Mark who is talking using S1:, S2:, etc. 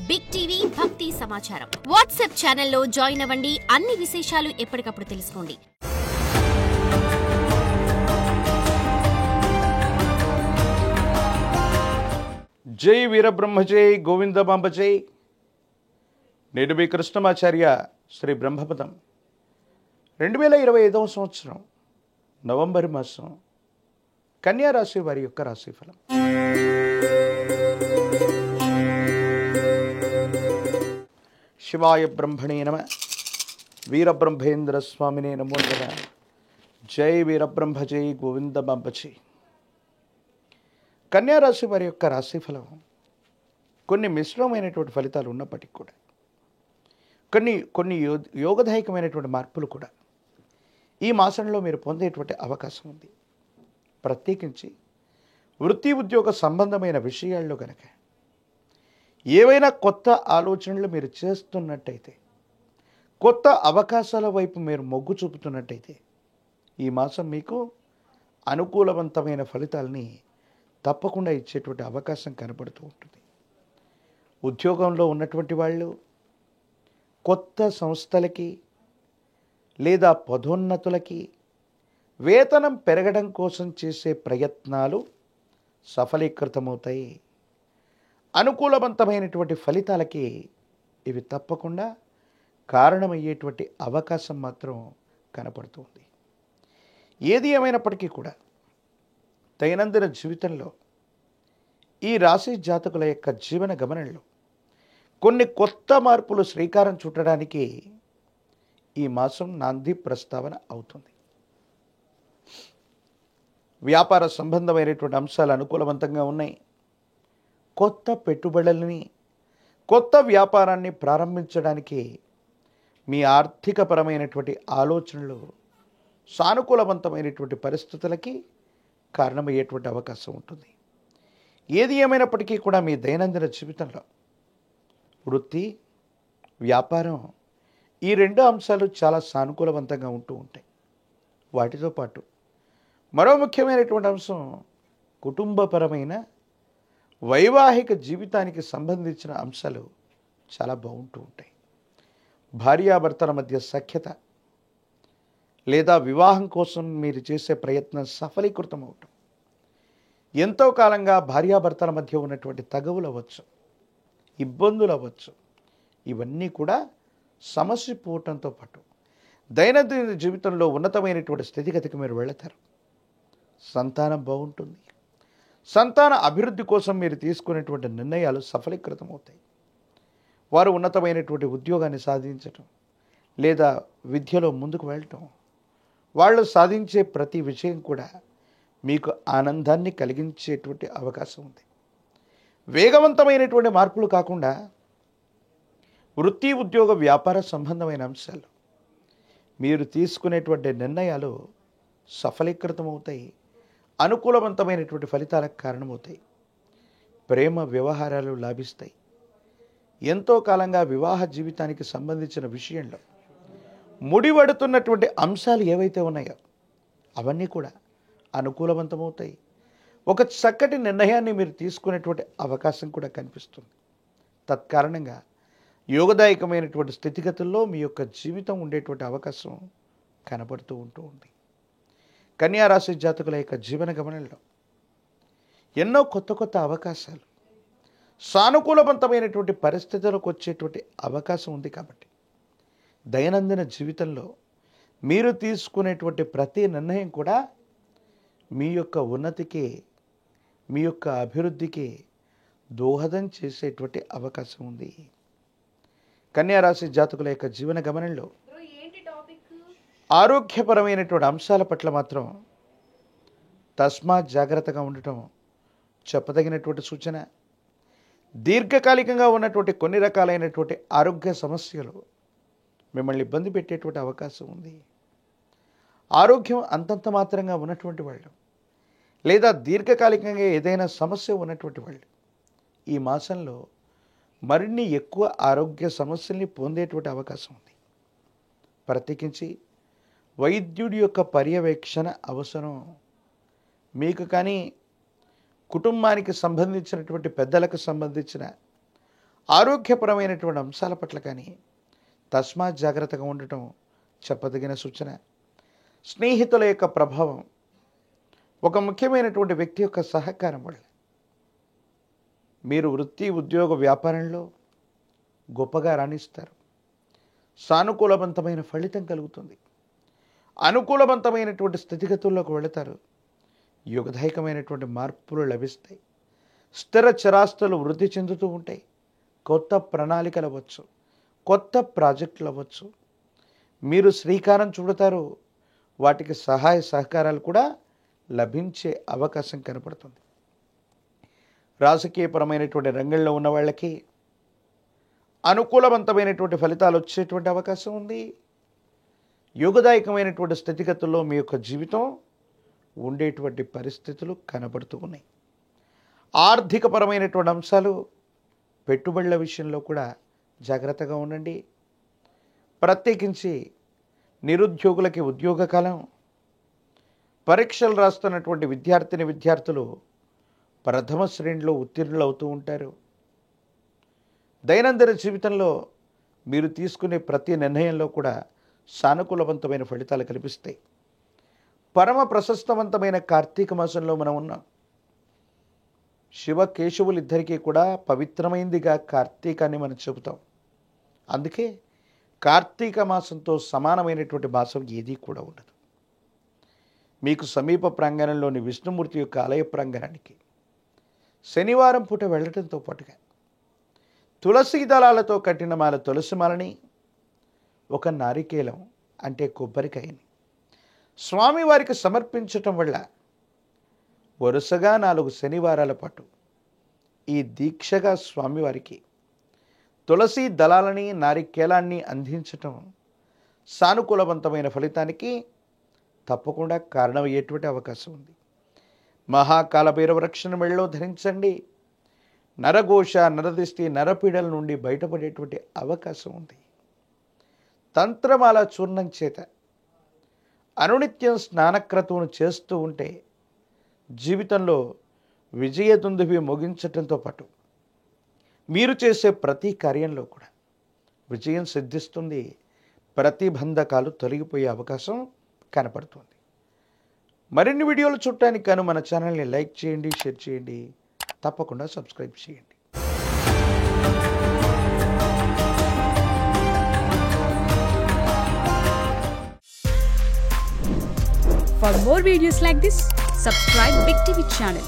S1: Big TV భక్తి సమాచారం WhatsApp ఛానల్లో జాయిన్ అవ్వండి. అన్ని విశేషాలు ఎప్పటికప్పుడు తెలుసుకోండి.
S2: జై వీరబ్రహ్మజై గోవిందమాంబజై. నేడు మీ కృష్ణమాచార్య శ్రీ బ్రహ్మపదం 2025వ సంవత్సరం నవంబర్ మాసం కన్యా రాశి వారి యొక్క రాశిఫలం. శివాయ బ్రహ్మణే నమ. వీరబ్రహ్మేంద్ర స్వామినే నమో నమః. జై వీరబ్రహ్మజై గోవిందమాంబజై. కన్యా రాశి వారి యొక్క రాశిఫలం కొన్ని మిశ్రమైనటువంటి ఫలితాలు ఉన్నప్పటికీ కూడా కొన్ని యోగదాయకమైనటువంటి మార్పులు కూడా ఈ మాసంలో మీరు పొందేటువంటి అవకాశం ఉంది. ప్రత్యేకించి వృత్తి ఉద్యోగ సంబంధమైన విషయాల్లో కనుక ఏవైనా కొత్త ఆలోచనలు మీరు చేస్తున్నట్టయితే, కొత్త అవకాశాల వైపు మీరు మొగ్గు చూపుతున్నట్టయితే ఈ మాసం మీకు అనుకూలవంతమైన ఫలితాలని తప్పకుండా ఇచ్చేటువంటి అవకాశం కనబడుతూ ఉంటుంది. ఉద్యోగంలో ఉన్నటువంటి వాళ్ళు కొత్త సంస్థలకి లేదా పదోన్నతులకి వేతనం పెరగడం కోసం చేసే ప్రయత్నాలు సఫలీకృతమవుతాయి. అనుకూలవంతమైనటువంటి ఫలితాలకి ఇవి తప్పకుండా కారణమయ్యేటువంటి అవకాశం మాత్రం కనపడుతుంది. ఏది ఏమైనప్పటికీ కూడా దైనందిన జీవితంలో ఈ రాశి జాతకుల యొక్క జీవన గమనంలో కొన్ని కొత్త మార్పులు శ్రీకారం చుట్టడానికి ఈ మాసం నాంది ప్రస్తావన అవుతుంది. వ్యాపార సంబంధమైనటువంటి అంశాలు అనుకూలవంతంగా ఉన్నాయి. కొత్త పెట్టుబడులని, కొత్త వ్యాపారాన్ని ప్రారంభించడానికి మీ ఆర్థికపరమైనటువంటి ఆలోచనలు సానుకూలవంతమైనటువంటి పరిస్థితులకి కారణమయ్యేటువంటి అవకాశం ఉంటుంది. ఏది ఏమైనప్పటికీ కూడా మీ దైనందిన జీవితంలో వృత్తి, వ్యాపారం ఈ రెండు అంశాలు చాలా సానుకూలవంతంగా ఉంటూ ఉంటాయి. వాటితో పాటు మరో ముఖ్యమైనటువంటి అంశం కుటుంబపరమైన వైవాహిక జీవితానికి సంబంధించిన అంశాలు చాలా బాగుంటూ ఉంటాయి. భార్యాభర్తల మధ్య సఖ్యత లేదా వివాహం కోసం మీరు చేసే ప్రయత్నం సఫలీకృతం అవటం, ఎంతో కాలంగా భార్యాభర్తల మధ్య ఉన్నటువంటి తగవులు అవ్వచ్చు, ఇబ్బందులు అవ్వచ్చు, ఇవన్నీ కూడా సమసిపోవటంతో పాటు దైనందిన జీవితంలో ఉన్నతమైనటువంటి స్థితిగతికి మీరు వెళతారు. సంతానం బాగుంటుంది. సంతాన అభివృద్ధి కోసం మీరు తీసుకునేటువంటి నిర్ణయాలు సఫలీకృతం అవుతాయి. వారు ఉన్నతమైనటువంటి ఉద్యోగాన్ని సాధించటం లేదా విద్యలో ముందుకు వెళ్ళటం, వాళ్ళు సాధించే ప్రతి విషయం కూడా మీకు ఆనందాన్ని కలిగించేటువంటి అవకాశం ఉంది. వేగవంతమైనటువంటి మార్పులు కాకుండా వృత్తి ఉద్యోగ వ్యాపార సంబంధమైన అంశాలు మీరు తీసుకునేటువంటి నిర్ణయాలు సఫలీకృతమవుతాయి. అనుకూలవంతమైనటువంటి ఫలితాలకు కారణమవుతాయి. ప్రేమ వ్యవహారాలు లాభిస్తాయి. ఎంతో కాలంగా వివాహ జీవితానికి సంబంధించిన విషయంలో ముడిపడుతున్నటువంటి అంశాలు ఏవైతే ఉన్నాయో అవన్నీ కూడా అనుకూలవంతమవుతాయి. ఒక చక్కటి నిర్ణయాన్ని మీరు తీసుకునేటువంటి అవకాశం కూడా కనిపిస్తుంది. తత్కారణంగా యోగదాయకమైనటువంటి స్థితిగతుల్లో మీ యొక్క జీవితం ఉండేటువంటి అవకాశం కనబడుతూ ఉంది. కన్యా రాశి జాతకుల యొక్క జీవన గమనంలో ఎన్నో కొత్త అవకాశాలు, సానుకూలవంతమైనటువంటి పరిస్థితులకు వచ్చేటువంటి అవకాశం ఉంది. కాబట్టి దైనందిన జీవితంలో మీరు తీసుకునేటువంటి ప్రతి నిర్ణయం కూడా మీ యొక్క ఉన్నతికి, మీ యొక్క అభివృద్ధికి దోహదం చేసేటువంటి అవకాశం ఉంది. కన్యా రాశి జాతకుల యొక్క జీవన గమనంలో ఆరోగ్యపరమైనటువంటి అంశాల పట్ల మాత్రం తస్మాత్ జాగ్రత్తగా ఉండటం చెప్పదగినటువంటి సూచన. దీర్ఘకాలికంగా ఉన్నటువంటి కొన్ని రకాలైనటువంటి ఆరోగ్య సమస్యలు మిమ్మల్ని ఇబ్బంది పెట్టేటువంటి అవకాశం ఉంది. ఆరోగ్యం అంతంత మాత్రంగా ఉన్నటువంటి వాళ్ళు లేదా దీర్ఘకాలికంగా ఏదైనా సమస్య ఉన్నటువంటి వాళ్ళు ఈ మాసంలో మరిన్ని ఎక్కువ ఆరోగ్య సమస్యల్ని పొందేటువంటి అవకాశం ఉంది. ప్రత్యేకించి వైద్యుడి యొక్క పర్యవేక్షణ అవసరం. మీకు కానీ కుటుంబానికి సంబంధించినటువంటి పెద్దలకు సంబంధించిన ఆరోగ్యపరమైనటువంటి అంశాల పట్ల కానీ తస్మాత్ జాగ్రత్తగా ఉండటం చెప్పదగిన సూచన. స్నేహితుల యొక్క ప్రభావం, ఒక ముఖ్యమైనటువంటి వ్యక్తి యొక్క సహకారం వల్ల మీరు వృత్తి, ఉద్యోగ, వ్యాపారంలో గొప్పగా రాణిస్తారు. సానుకూలవంతమైన ఫలితం కలుగుతుంది. అనుకూలవంతమైనటువంటి స్థితిగతుల్లోకి వెళతారు. యుగదాయకమైనటువంటి మార్పులు లభిస్తాయి. స్థిర చరాస్తులు వృద్ధి చెందుతూ ఉంటాయి. కొత్త ప్రణాళికలు అవ్వచ్చు, కొత్త ప్రాజెక్టులు అవ్వచ్చు, మీరు శ్రీకారం చుడతారు. వాటికి సహాయ సహకారాలు కూడా లభించే అవకాశం కనపడుతుంది. రాజకీయపరమైనటువంటి రంగంలో ఉన్న వాళ్ళకి అనుకూలవంతమైనటువంటి ఫలితాలు వచ్చేటువంటి అవకాశం ఉంది. యుగదాయకమైనటువంటి స్థితిగతుల్లో మీ యొక్క జీవితం ఉండేటువంటి పరిస్థితులు కనబడుతూ ఉన్నాయి. ఆర్థికపరమైనటువంటి అంశాలు, పెట్టుబడుల విషయంలో కూడా జాగ్రత్తగా ఉండండి. ప్రత్యేకించి నిరుద్యోగులకి ఉద్యోగ కాలం, పరీక్షలు రాస్తున్నటువంటి విద్యార్థులు ప్రథమ శ్రేణిలో ఉత్తీర్ణులు అవుతూ ఉంటారు. దైనందిన జీవితంలో మీరు తీసుకునే ప్రతి నిర్ణయంలో కూడా సానుకూలవంతమైన ఫలితాలు కల్పిస్తాయి. పరమ ప్రశస్తవంతమైన కార్తీక మాసంలో మనం ఉన్నాం. శివ కేశవులిద్దరికీ కూడా పవిత్రమైందిగా కార్తీకాన్ని మనం చెబుతాం. అందుకే కార్తీక మాసంతో సమానమైనటువంటి మాసం ఏదీ కూడా ఉండదు. మీకు సమీప ప్రాంగణంలోని విష్ణుమూర్తి యొక్క ఆలయ ప్రాంగణానికి శనివారం పూట వెళ్ళటంతో పాటుగా తులసి దళాలతో కట్టిన మాల తులసిమాలని, ఒక నారికేలం అంటే కొబ్బరికాయని స్వామివారికి సమర్పించటం వల్ల వరుసగా 4 శనివారాల పాటు ఈ దీక్షగా స్వామివారికి తులసి దళాలని, నారికేలాన్ని అందించటం సానుకూలవంతమైన ఫలితానికి తప్పకుండా కారణమయ్యేటువంటి అవకాశం ఉంది. మహాకాలభైరవ రక్షణ మెళ్ళలో ధరించండి. నరఘోష, నరదిష్టి, నరపీడల నుండి బయటపడేటువంటి అవకాశం ఉంది. తంత్రమాల చూర్ణం చేత అనునిత్యం స్నానక్రతువును చేస్తూ ఉంటే జీవితంలో విజయదుందుభి ముగించటంతో పాటు మీరు చేసే ప్రతి కార్యంలో కూడా విజయం సిద్ధిస్తుంది. ప్రతిబంధకాలు తొలగిపోయే అవకాశం కనపడుతుంది. మరిన్ని వీడియోలు చూడటానికి గాను మన ఛానల్ని లైక్ చేయండి, షేర్ చేయండి, తప్పకుండా సబ్స్క్రైబ్ చేయండి.
S3: For more videos like this, subscribe Big TV channel.